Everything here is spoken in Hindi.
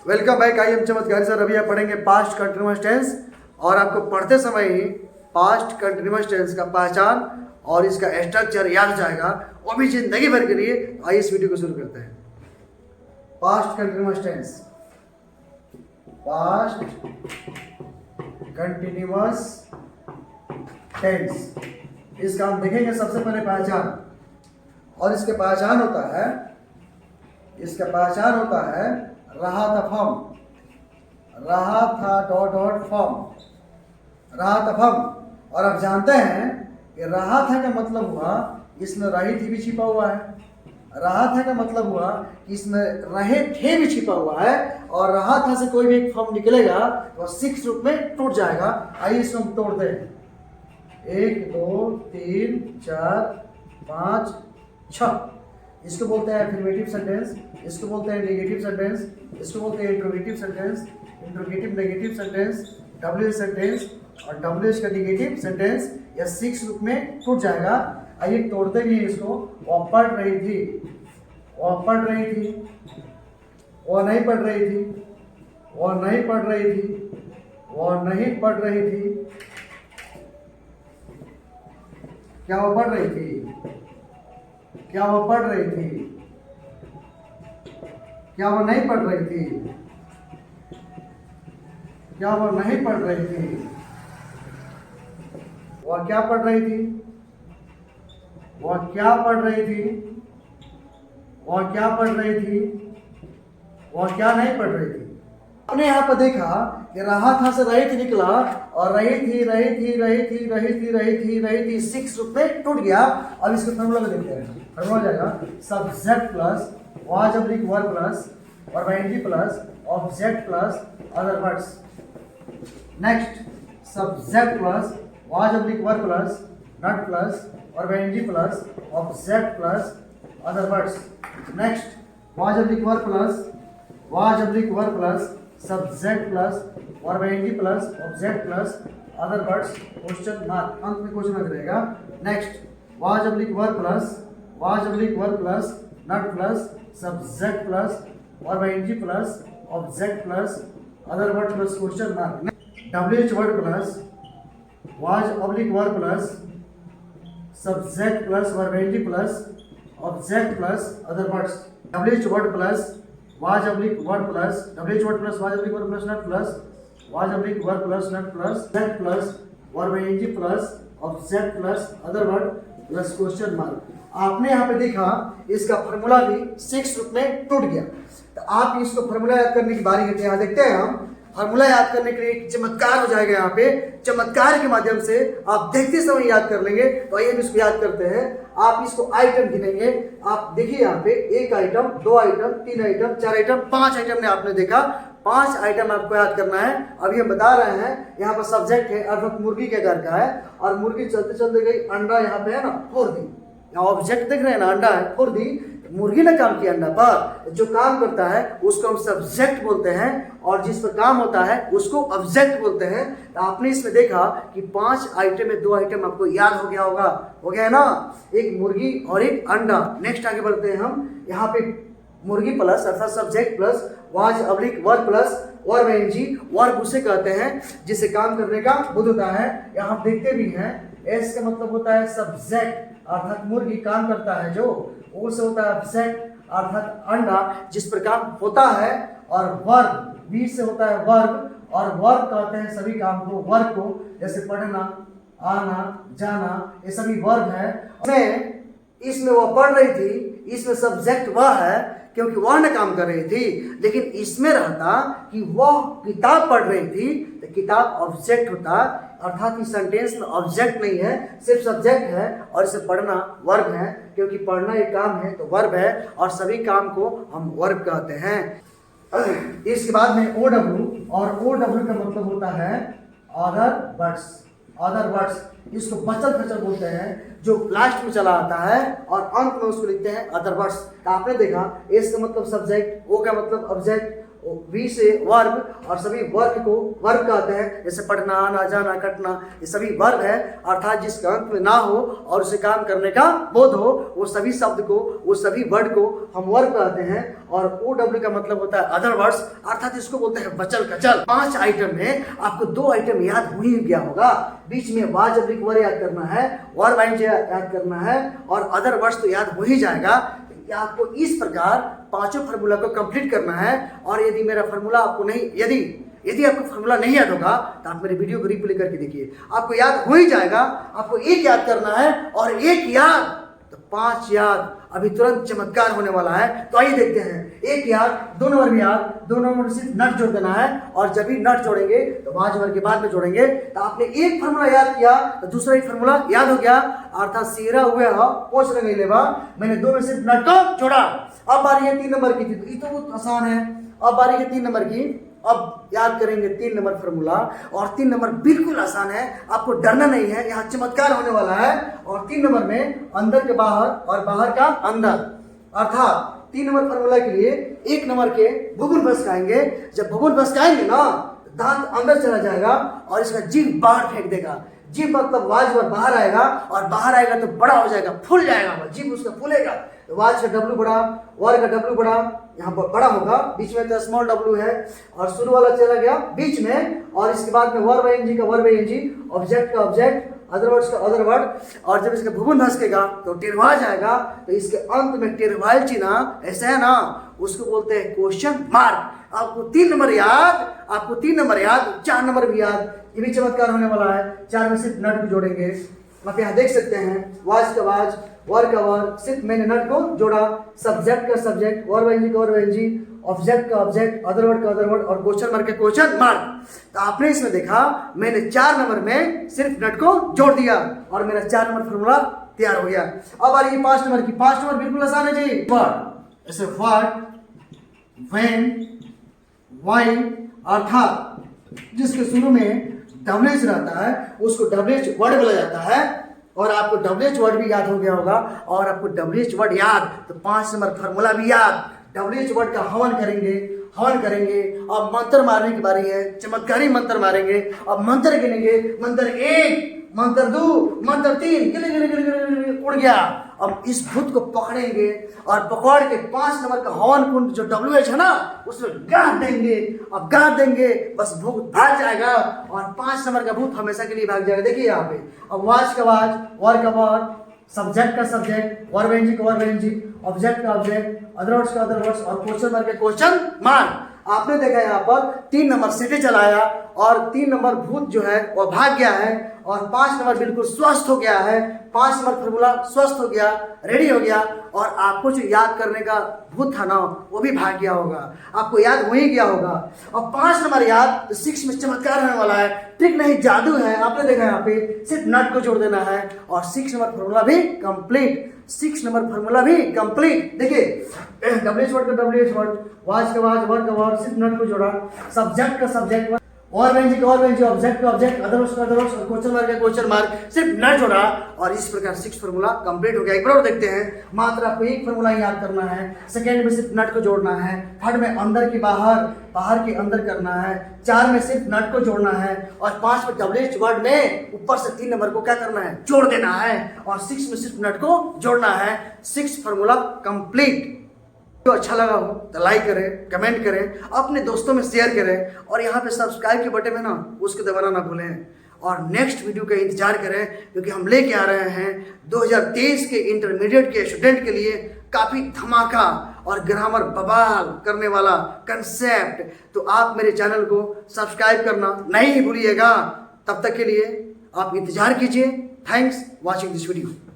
Welcome back. आई एम चमत्कारी सर। अभी आप पढ़ेंगे पास्ट कंटिन्यूअस टेंस और आपको पढ़ते समय ही पास्ट कंटिन्यूअस टेंस का पहचान और इसका स्ट्रक्चर याद हो जाएगा, वो भी जिंदगी भर के लिए। आइए इस वीडियो को शुरू करते हैं। Past continuous tense, past continuous tense, इसका हम देखेंगे सबसे पहले पहचान। और इसके पहचान होता है, इसका पहचान होता है रहा था फॉर्म, रहा था डॉट डॉट फॉर्म, रहा था फॉर्म। और आप जानते हैं कि रहा था का मतलब हुआ इसमें रही थी भी छिपा हुआ है। रहा था का मतलब हुआ कि इसमें रहे थे भी छिपा हुआ है। और रहा था से कोई भी एक फॉर्म निकलेगा तो 6 रूप में टूट जाएगा। आइए इसको हम तोड़ते हैं। 1 2 3 4 5 6। इसको बोलते हैं अफर्मेटिव सेंटेंस, इसको बोलते हैं नेगेटिव सेंटेंस, इसको बोलते हैं interrogative sentence, interrogative negative sentence, W sentence और डब्ल्यू का नेगेटिव सेंटेंस। यह 6 रूप में टूट जाएगा। आइए तोड़ते भी हैं इसको। वो पढ़ रही थी, वो पढ़ रही थी, वो नहीं पढ़ रही थी, वो नहीं पढ़ रही थी, वो नहीं पढ़ रही थी। क्या वो पढ़ रही थी? क्या वो पढ़ रही थी? क्या वो नहीं पढ़ रही थी? क्या वो नहीं पढ़ रही थी? वह क्या पढ़ रही थी? वह क्या पढ़ रही थी? वह क्या पढ़ रही थी? वह क्या नहीं पढ़ रही थी? आपने यहाँ पर देखा कि रहा था से रही थी निकला और रही थी रही थी रही थी रही थी रही थी रही थी 6 रूप में टूट गया। अब इसका फॉर्मूला को देखते हैं। फॉर्मूला जाएगा subject plus was oblique verb plus और ing plus object plus other words. Next subject plus was oblique verb plus not plus और ing plus object plus other words. Next was oblique verb plus was oblique verb plus subject plus verb ing plus object plus other words question mark. अंत में क्वेश्चन मार्क रहेगा। Next was oblique verb plus was oblique verb plus not plus subject plus verb ing plus object plus other word plus question mark. WH word plus was oblique verb plus subject plus verb ing plus object plus other words. WH word plus was oblique verb plus WH word plus was oblique verb plus not plus was oblique verb plus not plus object plus verb ing plus object plus other word plus question mark. आपने यहाँ पे देखा इसका फॉर्मूला भी 6 रूप में टूट गया। तो आप इसको फॉर्मूला याद करने की बारी करते हैं। यहाँ देखते हैं हम फॉर्मूला याद करने के लिए एक चमत्कार हो जाएगा। यहाँ पे चमत्कार के माध्यम से आप देखते समय याद कर लेंगे। तो आइए हम इसको याद करते हैं। आप इसको आइटम गिनेंगे। आप देखिए यहाँ पे 1 item 2 item 3 item 4 item 5 item ने आपने देखा। 5 आइटम आपको याद करना है। अभी हम बता रहे हैं यहाँ पर सब्जेक्ट है अर्थात मुर्गी के घर का है और मुर्गी चलते चलते गई, अंडा यहाँ पे है ना फोड़ दी। यहाँ ऑब्जेक्ट देख रहे हैं ना, अंडा है फोड़ दी। मुर्गी ने काम किया अंडा पर, जो काम करता है उसको हम सब्जेक्ट बोलते हैं और जिस पर काम होता है उसको ऑब्जेक्ट बोलते हैं। तो आपने इसमें देखा कि 5 आइटम में 2 आइटम आपको याद हो गया होगा, हो गया है ना, एक मुर्गी और एक अंडा। नेक्स्ट आगे बढ़ते हैं हम। यहाँ पे मुर्गी प्लस अर्थात subject plus was oblique verb plus verb ing। Verb उसे कहते हैं जिसे काम करने का बुद्ध होता है। यहाँ हम देखते भी हैं एस का मतलब होता है सब्जेक्ट अर्थात मुर्गी काम करता है जो, वो से होता है ऑब्जेक्ट अर्थात अंडा जिस पर काम होता है। और वर्ब बी से होता है वर्ब और वर्ब कहते हैं सभी काम को, वर्ब को, जैसे पढ़ना आना जाना, ये सभी वर्ब है। इसमें वो पढ़ रही थी, इसमें सब्जेक्ट वह है क्योंकि वह ने काम कर रही थी। लेकिन इसमें रहता कि वह किताब पढ़ रही थी तो किताब ऑब्जेक्ट होता अर्थात इस सेंटेंस में ऑब्जेक्ट नहीं है, सिर्फ सब्जेक्ट है और इसे पढ़ना वर्ब है क्योंकि पढ़ना एक काम है तो वर्ब है और सभी काम को हम वर्ब कहते हैं। इसके बाद में OW और OW का मतलब होता है अदर वर्ड्स। अदर वर्ड्स इसको बचल खचल बोलते हैं जो लास्ट में चला आता है और अंत में उसको लिखते हैं अदर वर्ड्स। आपने देखा एस का मतलब सब्जेक्ट, ओ का मतलब ऑब्जेक्ट वी से वर्ब, और सभी वर्ग को वर्ब कहते हैं। जैसे पढ़ना, आना, जाना, कटना, ये सभी वर्ब है, अर्थात जिसका अंत में ना हो और उसे काम करने का बोध हो, वो सभी शब्द को, वो सभी वर्ड को हम वर्ब कहते हैं। और OW का मतलब होता है अदर वर्ड्स, अर्थात इसको बोलते हैं बचल कचल। 5 आइटम में आपको 2 आइटम याद हो ही गया होगा। बीच में वाज अब्लिक वर याद करना है, वर्ब आइंज याद करना है, और अदर वर्ड्स तो याद हो ही जाएगा। आपको इस प्रकार 5 फार्मूला को कंप्लीट करना है। और यदि मेरा फार्मूला आपको नहीं, यदि आपको फार्मूला नहीं याद होगा तो आप मेरे वीडियो को रिप्ले करके देखिए, आपको याद हो ही जाएगा। आपको एक याद करना है और एक याद तो 5 याद, अभी तुरंत चमत्कार होने वाला है। तो आइए देखते हैं। एक याद, 2 नंबर में याद, 2 नंबर में सिर्फ नट जोड़ देना है, और जब भी नट जोड़ेंगे तो 5 नंबर के बाद में जोड़ेंगे। तो आपने एक फार्मूला याद किया तो दूसरा एक फार्मूला याद हो गया, अर्थात सीरा हुए हो पोछ रंग लेवा, मैंने 2 में सिर्फ नट को जोड़ा। अब बारी है 3 नंबर की, थी तो ये तो बहुत आसान है। अब बारी है 3 नंबर की, अब याद करेंगे 3 नंबर फार्मूला, और 3 नंबर बिल्कुल आसान है, आपको डरना नहीं है, यहाँ चमत्कार होने वाला है। और 3 नंबर में अंदर के बाहर और बाहर का अंदर, अर्थात 3 नंबर फार्मूला के लिए 1 नंबर के भूगुल भसकाएंगे। जब भूगुल भसकाएंगे ना, दांत अंदर चला जाएगा और इसका जीभ बाहर फेंक देगा। जीभ मतलब वाज वर बाहर आएगा, और बाहर आएगा तो बड़ा हो जाएगा, फूल जाएगा, जीभ उसका फूलेगा। तो वाज का W बड़ा, वर का W बड़ा, यहाँ पर बड़ा होगा, बीच में तो स्मॉल W है, और शुरू वाला चला गया बीच में, और इसके बाद में वर्ब आईएनजी का वर्ब आईएनजी, ऑब्जेक्ट का ऑब्जेक्ट, अदर वर्ड्स का अदर वर्ड, और जब इसका भूगुल भसकेगा तो टेरवा जाएगा। तो इसके अंत में टेरवाइल चिन्ह ऐसा है ना, उसको बोलते हैं क्वेश्चन मार्क। आपको 3 नंबर याद, आपको 3 नंबर याद, 4 नंबर भी याद, ये भी चमत्कार होने वाला है। 4 में सिर्फ नट भी जोड़ेंगे। आप यहाँ देख सकते हैं, वाज का वाज, वर्ब का वर्ब, सिर्फ मैंने नट को जोड़ा। सब्जेक्ट का सब्जेक्ट, वर्ब आईएनजी का वर्ब आईएनजी, ऑब्जेक्ट का ऑब्जेक्ट, अदर वर्ड का अदर वर्ड, और क्वेश्चन मार्क का क्वेश्चन मार्क। तो आपने इसमें देखा, मैंने 4 नंबर में सिर्फ नट को जोड़ दिया और मेरा 4 नंबर फार्मूला तैयार हो गया। अब आ रही है 5 नंबर की। 5 नंबर बिल्कुल आसान है जी। वर्ड, ऐसे व्हाट, व्हेन, व्हाई, अर्थात जिसके शुरू में WH रहता है उसको WH वर्ड बोला जाता है। और आपको WH वर्ड भी याद हो गया होगा, और आपको WH वर्ड याद तो 5 नंबर फार्मूला भी याद। WH वर्ड का हवन करेंगे, हवन करेंगे। अब मंत्र मारने की बारी है, चमत्कारी मंत्र मारेंगे। अब मंत्र गिनेंगे, मंत्र 1, मंत्र 2, मंत्र 3, गिले गिले गिले गिले गिले उड़ गया। अब इस भूत को पकड़ेंगे और पकड़ के 5 नंबर का हवन कुंड जो WH है ना, उसमें गाड़ देंगे। अब गाड़ देंगे, बस भूत भाग जाएगा, और 5 नंबर का भूत हमेशा के लिए भाग जाएगा। देखिए यहाँ पे, अब वाज का वाज, वर्ब का वर्ब, सब्जेक्ट का सब्जेक्ट, वर्ब आईएनजी का वर्ब आईएनजी, ऑब्जेक्ट का ऑब्जेक्ट, अदर वर्ड्स का अदर वर्ड्स, और क्वेश्चन मार्क का क्वेश्चन मार्क। आपने देखा यहाँ पर 3 नंबर सीधे चलाया, और 3 नंबर भूत जो है वो भाग गया है, और 5 नंबर बिल्कुल स्वस्थ हो गया है। 5 नंबर फार्मूला स्वस्थ हो गया, रेडी हो गया, और आपको जो याद करने का भूत था ना, वो भी भाग गया होगा, आपको याद हो ही गया होगा। और 5 नंबर याद तो 6 में चमत्कार होने वाला है। ट्रिक नहीं, जादू है। आपने देखा यहाँ पे सिर्फ नट को जोड़ देना है, और 6 नंबर फार्मूला भी कंप्लीट। 6 नंबर फार्मूला भी कंप्लीट। देखिए, WH वर्ड का WH वर्ड, वाज का वाज, वर्ब का वर्ब, सिर्फ नट को जोड़ा। सब्जेक्ट का सब्जेक्ट, वर्ब आईएनजी का वर्ब आईएनजी, ऑब्जेक्ट का ऑब्जेक्ट, अदर वर्ड्स का अदर वर्ड्स, और क्वेश्चन मार्क का क्वेश्चन मार्क, सिर्फ नट जोड़ा, और इस प्रकार 6 फार्मूला कंप्लीट हो गया। एक बार और देखते हैं। मात्र आपको एक फार्मूला याद करना है, सेकंड में सिर्फ नट को जोड़ना है, थर्ड में अंदर की बाहर, बाहर के अंदर करना है, 4 में सिर्फ नट को जोड़ना है, और 5 में WH वर्ड में ऊपर से 3 नंबर को क्या करना है, जोड़ देना है, और 6 में सिर्फ नट को जोड़ना है। 6 फार्मूला कंप्लीट। तो अच्छा लगा हो तो लाइक करें, कमेंट करें, अपने दोस्तों में शेयर करें, और यहाँ पे सब्सक्राइब के बटन है ना, उसको दबाना ना भूलें। और नेक्स्ट वीडियो का इंतजार करें, क्योंकि हम लेके आ रहे हैं 2023 के इंटरमीडिएट के स्टूडेंट के लिए काफ़ी धमाका और ग्रामर बवाल करने वाला कंसेप्ट। तो आप मेरे चैनल को सब्सक्राइब करना नहीं भूलिएगा। तब तक के लिए आप इंतजार कीजिए। Thanks watching this video.